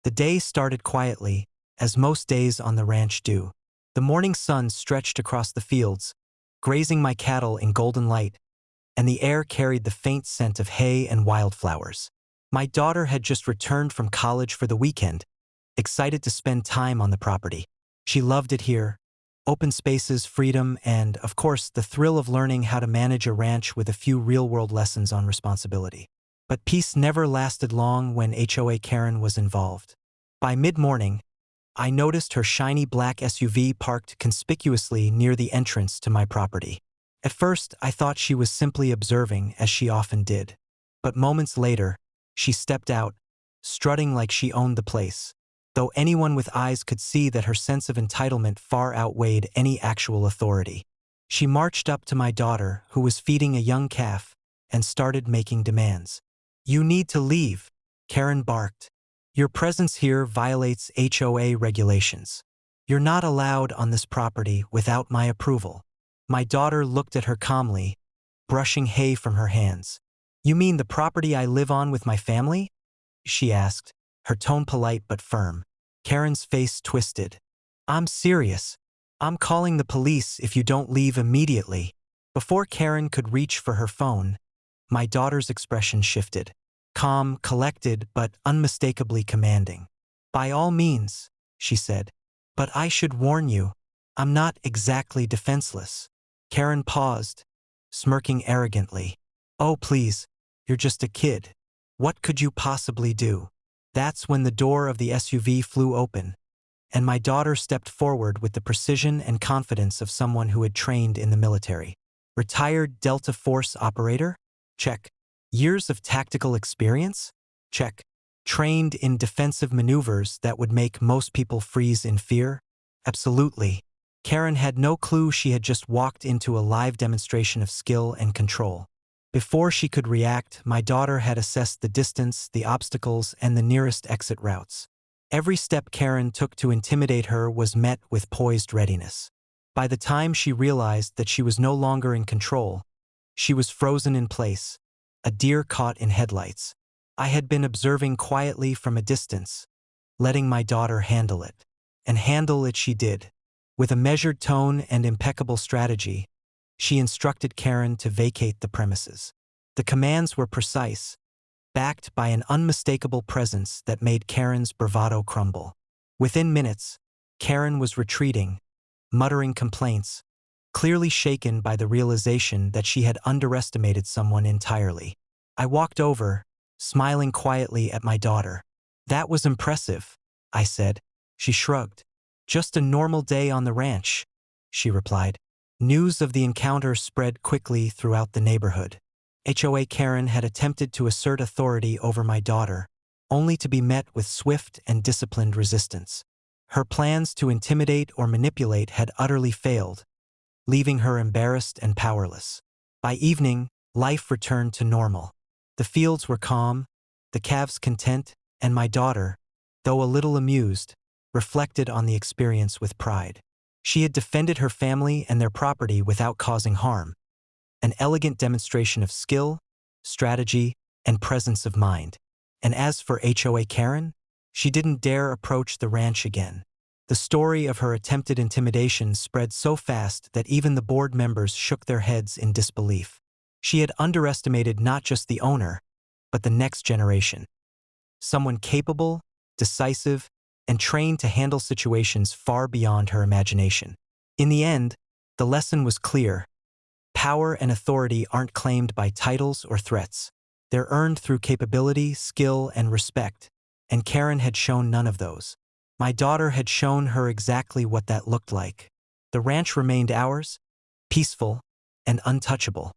The day started quietly, as most days on the ranch do. The morning sun stretched across the fields, grazing my cattle in golden light, and the air carried the faint scent of hay and wildflowers. My daughter had just returned from college for the weekend, excited to spend time on the property. She loved it here: open spaces, freedom, and, of course, the thrill of learning how to manage a ranch with a few real-world lessons on responsibility. But peace never lasted long when HOA Karen was involved. By mid-morning, I noticed her shiny black SUV parked conspicuously near the entrance to my property. At first, I thought she was simply observing, as she often did. But moments later, she stepped out, strutting like she owned the place, though anyone with eyes could see that her sense of entitlement far outweighed any actual authority. She marched up to my daughter, who was feeding a young calf, and started making demands. "You need to leave," Karen barked. "Your presence here violates HOA regulations. You're not allowed on this property without my approval." My daughter looked at her calmly, brushing hay from her hands. "You mean the property I live on with my family?" she asked, her tone polite but firm. Karen's face twisted. "I'm serious. I'm calling the police if you don't leave immediately." Before Karen could reach for her phone, my daughter's expression shifted. Calm, collected, but unmistakably commanding. "By all means," she said. "But I should warn you, I'm not exactly defenseless." Karen paused, smirking arrogantly. "Oh, please, you're just a kid. What could you possibly do?" That's when the door of the SUV flew open, and my daughter stepped forward with the precision and confidence of someone who had trained in the military. Retired Delta Force operator? Check. Years of tactical experience? Check. Trained in defensive maneuvers that would make most people freeze in fear? Absolutely. Karen had no clue she had just walked into a live demonstration of skill and control. Before she could react, my daughter had assessed the distance, the obstacles, and the nearest exit routes. Every step Karen took to intimidate her was met with poised readiness. By the time she realized that she was no longer in control, she was frozen in place, a deer caught in headlights. I had been observing quietly from a distance, letting my daughter handle it. And handle it she did. With a measured tone and impeccable strategy, she instructed Karen to vacate the premises. The commands were precise, backed by an unmistakable presence that made Karen's bravado crumble. Within minutes, Karen was retreating, muttering complaints, clearly shaken by the realization that she had underestimated someone entirely. I walked over, smiling quietly at my daughter. "That was impressive," I said. She shrugged. "Just a normal day on the ranch," she replied. News of the encounter spread quickly throughout the neighborhood. HOA Karen had attempted to assert authority over my daughter, only to be met with swift and disciplined resistance. Her plans to intimidate or manipulate had utterly failed, leaving her embarrassed and powerless. By evening, life returned to normal. The fields were calm, the calves content, and my daughter, though a little amused, reflected on the experience with pride. She had defended her family and their property without causing harm, an elegant demonstration of skill, strategy, and presence of mind. And as for HOA Karen, she didn't dare approach the ranch again. The story of her attempted intimidation spread so fast that even the board members shook their heads in disbelief. She had underestimated not just the owner, but the next generation. Someone capable, decisive, and trained to handle situations far beyond her imagination. In the end, the lesson was clear. Power and authority aren't claimed by titles or threats. They're earned through capability, skill, and respect, and Karen had shown none of those. My daughter had shown her exactly what that looked like. The ranch remained ours, peaceful and untouchable.